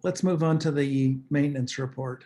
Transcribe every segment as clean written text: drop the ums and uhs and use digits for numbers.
let's move on to the maintenance report.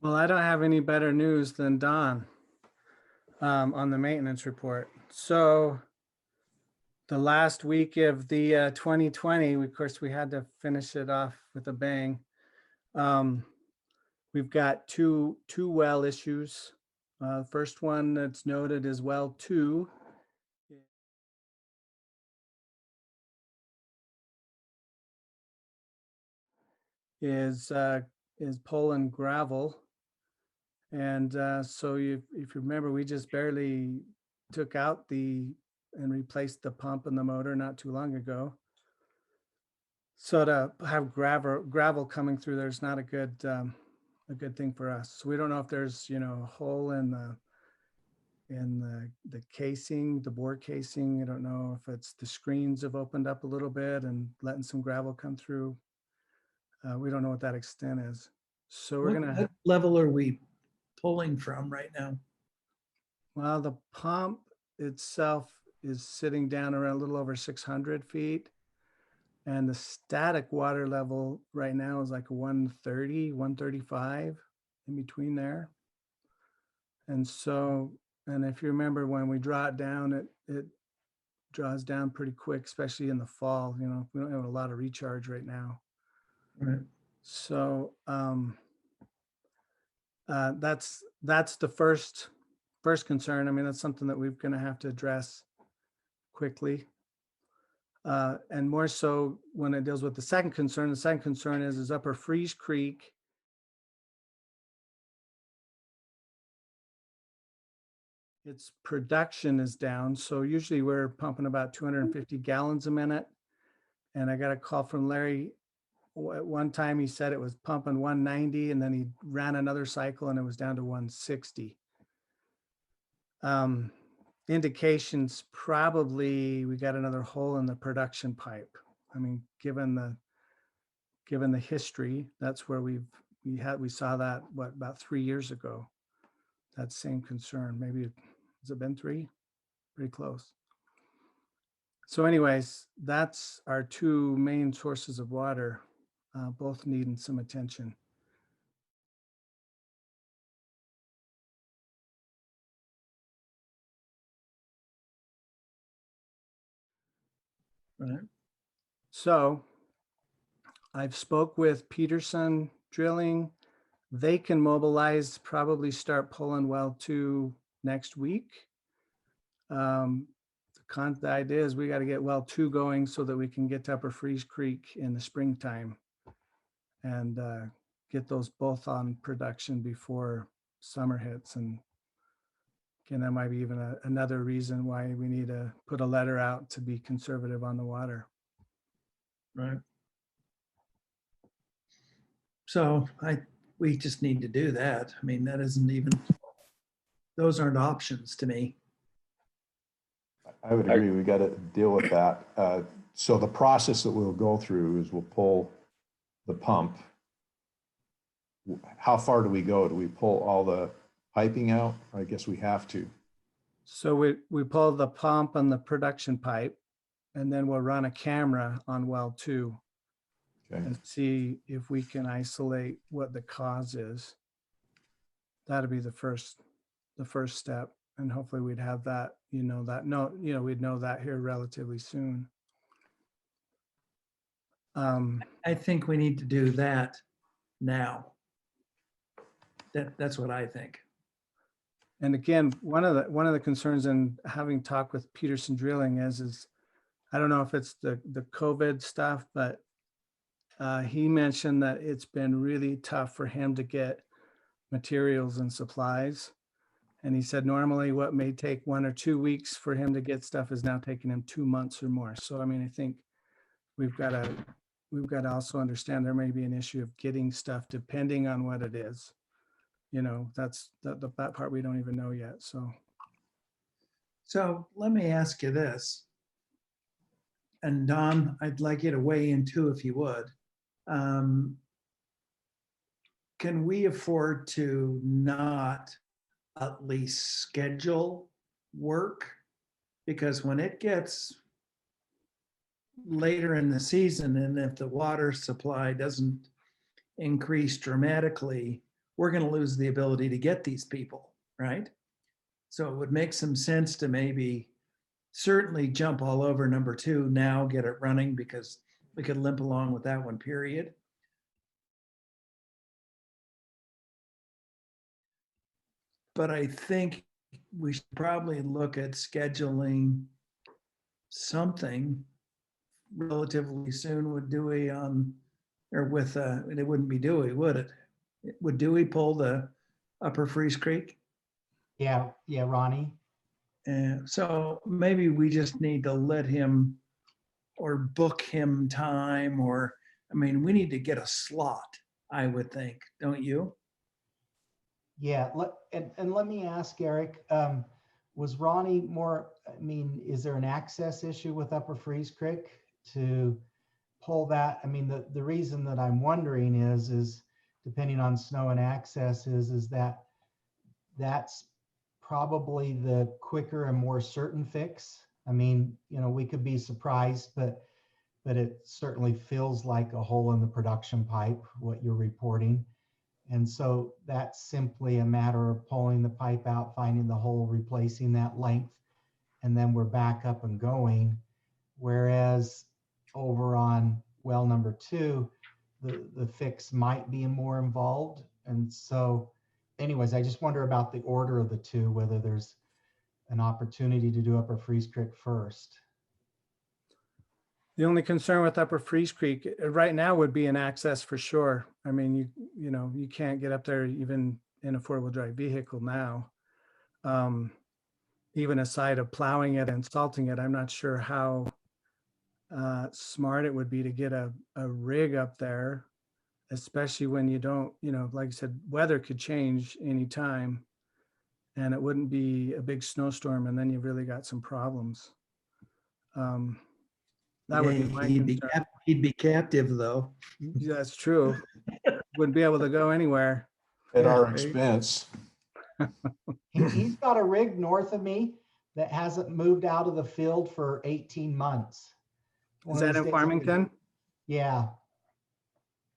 Well, I don't have any better news than Don on the maintenance report. So the last week of the 2020, of course, we had to finish it off with a bang. We've got two well issues. First one that's noted is well 2. Is pulling gravel. And so if you remember, we just barely took out and replaced the pump and the motor not too long ago. So to have gravel coming through there is not a good thing for us. So we don't know if there's a hole in the casing, the bore casing. I don't know if it's the screens have opened up a little bit and letting some gravel come through. We don't know what that extent is. So we're gonna. What level are we pulling from right now? Well, the pump itself is sitting down around a little over 600 feet. And the static water level right now is like 130, 135 in between there. And so, and if you remember when we draw it down, it draws down pretty quick, especially in the fall. We don't have a lot of recharge right now. Right. So that's the first concern. I mean, that's something that we're going to have to address quickly. And more so when it deals with the second concern. The second concern is Upper Freeze Creek. Its production is down. So usually we're pumping about 250 gallons a minute. And I got a call from Larry. At one time he said it was pumping 190, and then he ran another cycle and it was down to 160. Indications probably we got another hole in the production pipe. I mean, given the history, that's where we saw that about 3 years ago. That same concern. Maybe has it been 3? Pretty close. So anyways, that's our 2 main sources of water, both needing some attention. Right. So I've spoke with Peterson Drilling. They can mobilize, probably start pulling well 2 next week. The idea is we got to get well 2 going so that we can get to Upper Freeze Creek in the springtime and get those both on production before summer hits. And again, that might be even another reason why we need to put a letter out to be conservative on the water. Right. So we just need to do that. I mean, that isn't even, those aren't options to me. I would agree. We got to deal with that. So the process that we'll go through is we'll pull the pump. How far do we go? Do we pull all the piping out? I guess we have to. So we pull the pump and the production pipe, and then we'll run a camera on well 2 Okay. and see if we can isolate what the cause is. That'll be the first step. And hopefully we'd have that, we'd know that here relatively soon. I think we need to do that now. That's what I think. And again, one of the concerns in having talked with Peterson Drilling is I don't know if it's the COVID stuff, but he mentioned that it's been really tough for him to get materials and supplies. And he said normally what may take 1 or 2 weeks for him to get stuff is now taking him 2 months or more. So I mean, I think we've got to also understand there may be an issue of getting stuff depending on what it is. That's that part we don't even know yet. So let me ask you this. And Don, I'd like you to weigh in too, if you would. Can we afford to not at least schedule work? Because when it gets later in the season, and if the water supply doesn't increase dramatically, we're going to lose the ability to get these people, right? So it would make some sense to maybe certainly jump all over number 2 now, get it running, because we could limp along with that one, period. But I think we should probably look at scheduling something relatively soon with Dewey it wouldn't be Dewey, would it? Would Dewey pull the Upper Freeze Creek? Yeah, Ronnie. So maybe we just need to let him or book him time, or, I mean, we need to get a slot, I would think, don't you? Yeah, and let me ask Eric, was Ronnie more, I mean, is there an access issue with Upper Freeze Creek to pull that? I mean, the reason that I'm wondering is depending on snow and access is that that's probably the quicker and more certain fix. I mean, we could be surprised, but it certainly feels like a hole in the production pipe, what you're reporting. And so that's simply a matter of pulling the pipe out, finding the hole, replacing that length, and then we're back up and going. Whereas over on well number 2, the fix might be more involved. And so anyways, I just wonder about the order of the 2, whether there's an opportunity to do Upper Freeze Creek first. The only concern with Upper Freeze Creek right now would be an access for sure. I mean, you can't get up there even in a 4-wheel drive vehicle now. Even aside of plowing it and salting it, I'm not sure how smart it would be to get a rig up there, especially when you don't, like I said, weather could change anytime and it wouldn't be a big snowstorm, and then you've really got some problems. That would be my concern. He'd be captive, though. That's true. Wouldn't be able to go anywhere. At Yeah, our right. expense. He's got a rig north of me that hasn't moved out of the field for 18 months. Is that in Farmington? Yeah.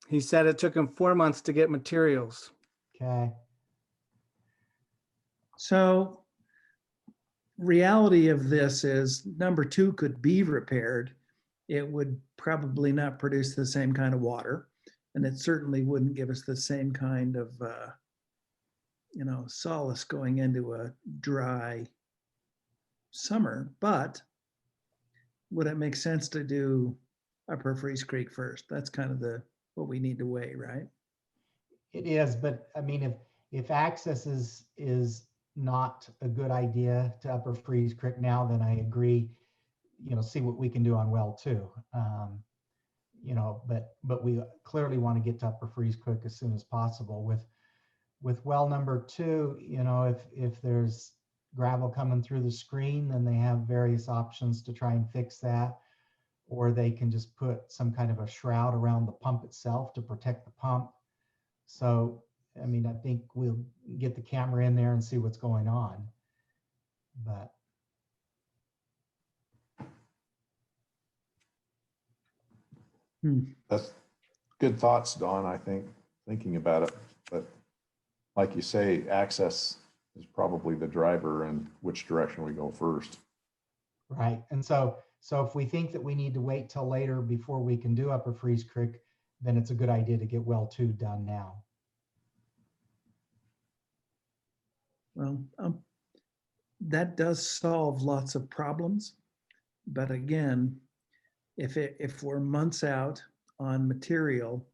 He said it took him 4 months to get materials. Okay. So reality of this is number 2 could be repaired. It would probably not produce the same kind of water, and it certainly wouldn't give us the same kind of solace going into a dry summer. But would it make sense to do Upper Freeze Creek first? That's kind of what we need to weigh, right? It is, but I mean, if access is not a good idea to Upper Freeze Creek now, then I agree, see what we can do on well 2. you know, but we clearly want to get to Upper Freeze Creek as soon as possible. With well number 2, you know, if there's gravel coming through the screen, then they have various options to try and fix that. Or they can just put some kind of a shroud around the pump itself to protect the pump. So, I mean, I think we'll get the camera in there and see what's going on. But That's good thoughts, Don, I think, thinking about it. But like you say, access is probably the driver and which direction we go first. right. And so if we think that we need to wait till later before we can do Upper Freeze Creek, then it's a good idea to get well 2 done now. Well, that does solve lots of problems. But again, if we're months out on material,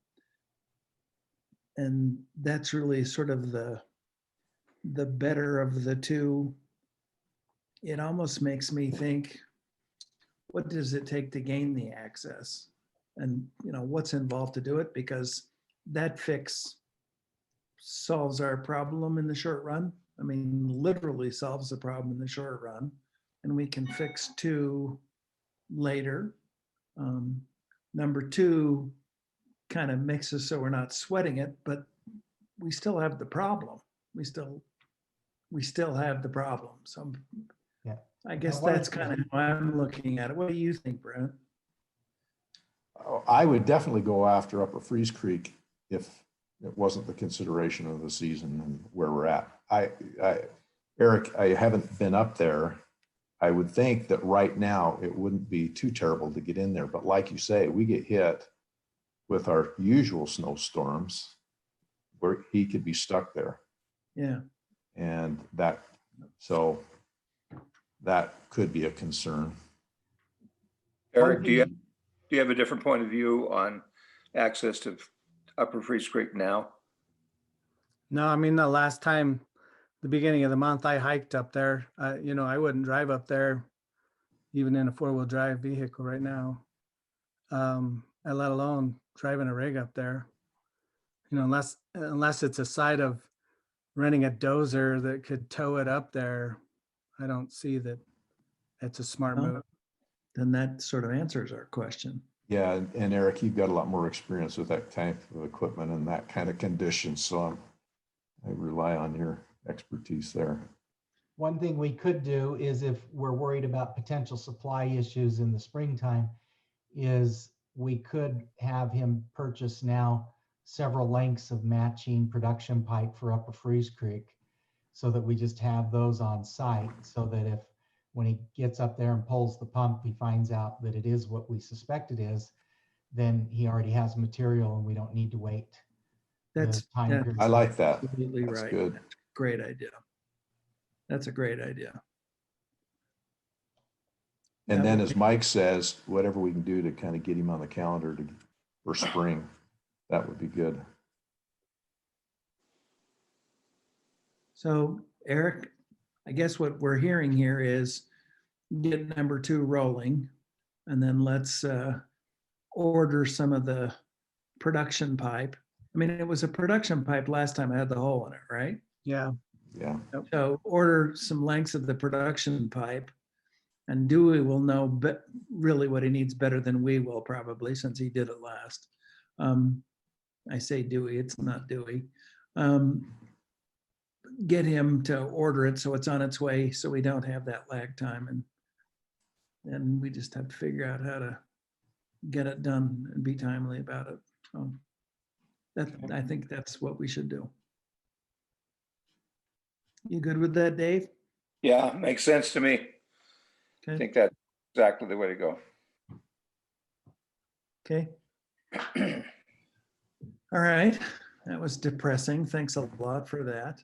and that's really sort of the better of the two, it almost makes me think, what does it take to gain the access? And you know, what's involved to do it? Because that fix solves our problem in the short run. I mean, literally solves the problem in the short run. And we can fix 2 later. Number 2 kind of makes us so we're not sweating it, but we still have the problem. We still have the problem. So Yeah. I guess what that's if- kind of how I'm looking at it. What do you think, Brent? I would definitely go after Upper Freeze Creek if it wasn't the consideration of the season and where we're at. Eric, I haven't been up there. I would think that right now it wouldn't be too terrible to get in there, but like you say, we get hit with our usual snowstorms where he could be stuck there. Yeah. And that could be a concern. Eric, do you have a different point of view on access to Upper Freeze Creek now? No, I mean, the last time, the beginning of the month, I hiked up there. You know, I wouldn't drive up there even in a 4-wheel drive vehicle right now. Let alone driving a rig up there. You know, unless it's a side of renting a dozer that could tow it up there, I don't see that it's a smart Well, move. Then that sort of answers our question. Yeah, and Eric, you've got a lot more experience with that type of equipment and that kind of condition, so I rely on your expertise there. One thing we could do is, if we're worried about potential supply issues in the springtime, is we could have him purchase now several lengths of matching production pipe for Upper Freeze Creek, so that we just have those on site, so that if when he gets up there and pulls the pump, he finds out that it is what we suspect it is, then he already has material and we don't need to wait. That's time period. I like that. absolutely That's right. good. That's a great idea. That's a great idea. And That then, would as Mike says, whatever we can do to kind of get him on the calendar for spring, that would be good. So Eric, I guess what we're hearing here is get number 2 rolling, and then let's order some of the production pipe. I mean, it was a production pipe last time I had the hole in it, right? Yeah. Yeah. So order some lengths of the production pipe, and Dewey will know really what he needs better than we will, probably, since he did it last. I say Dewey, it's not Dewey. Get him to order it so it's on its way, so we don't have that lag time, and we just have to figure out how to get it done and be timely about it. So I think that's what we should do. You good with that, Dave? Yeah, makes sense to me. I Okay. think that's exactly the way to go. Okay. All right. That was depressing. Thanks a lot for that.